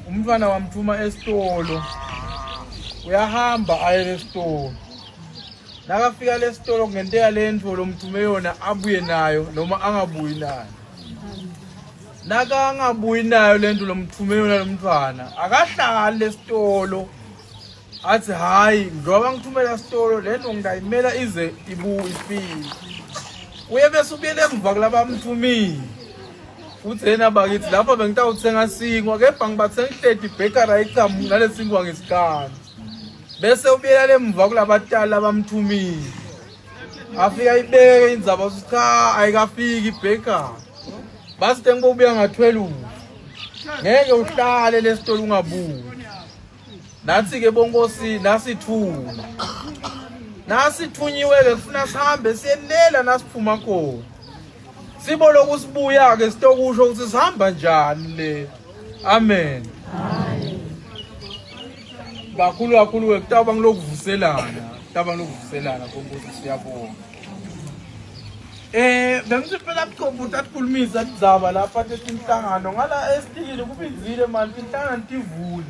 umntwana wamthuma esitolo, uyahamba aye esitolo. Nakafika lesitolo ngenteka lento lomthume yona abuye nayo noma angabuyi nayo. Naka angabuyi nayo lento lomthume yona lomntwana, akahlali lesitolo. Athi hayi ngoba ngithumela esitolo lento ngidayimela ize ibuye ifike. Uye bese ubuyele emva kulabamthumile. Uthi yena bakithi lapha bengitawuthenga sinkwa kepha ngibathenga ihledi bakery ayicamu nalesinkwa ngesikani. Bese ubuyela lemva kulabatala abamthumile. Afika ibeke indzaba uthi cha ayikafiki ibakery. Basi ngobuya nga12. Ngeke uhlale lesitolo ungabuyi. Nathi ke bonkosi nasithuna. Nasithunyiwe ke kufuna sihambe siyelela nasiphuma khona. Sibo lokusibuya ke sitokusho ukuthi sihamba njani le. Amen. Kakhulu ke kutaba ngilokuvuselana bonkosi siyabonga. Bengithi phela bukhomputa sikhulumisa kudzaba lapha tetinhlangano ngala esitikile kubizile manje inhlangano tivule.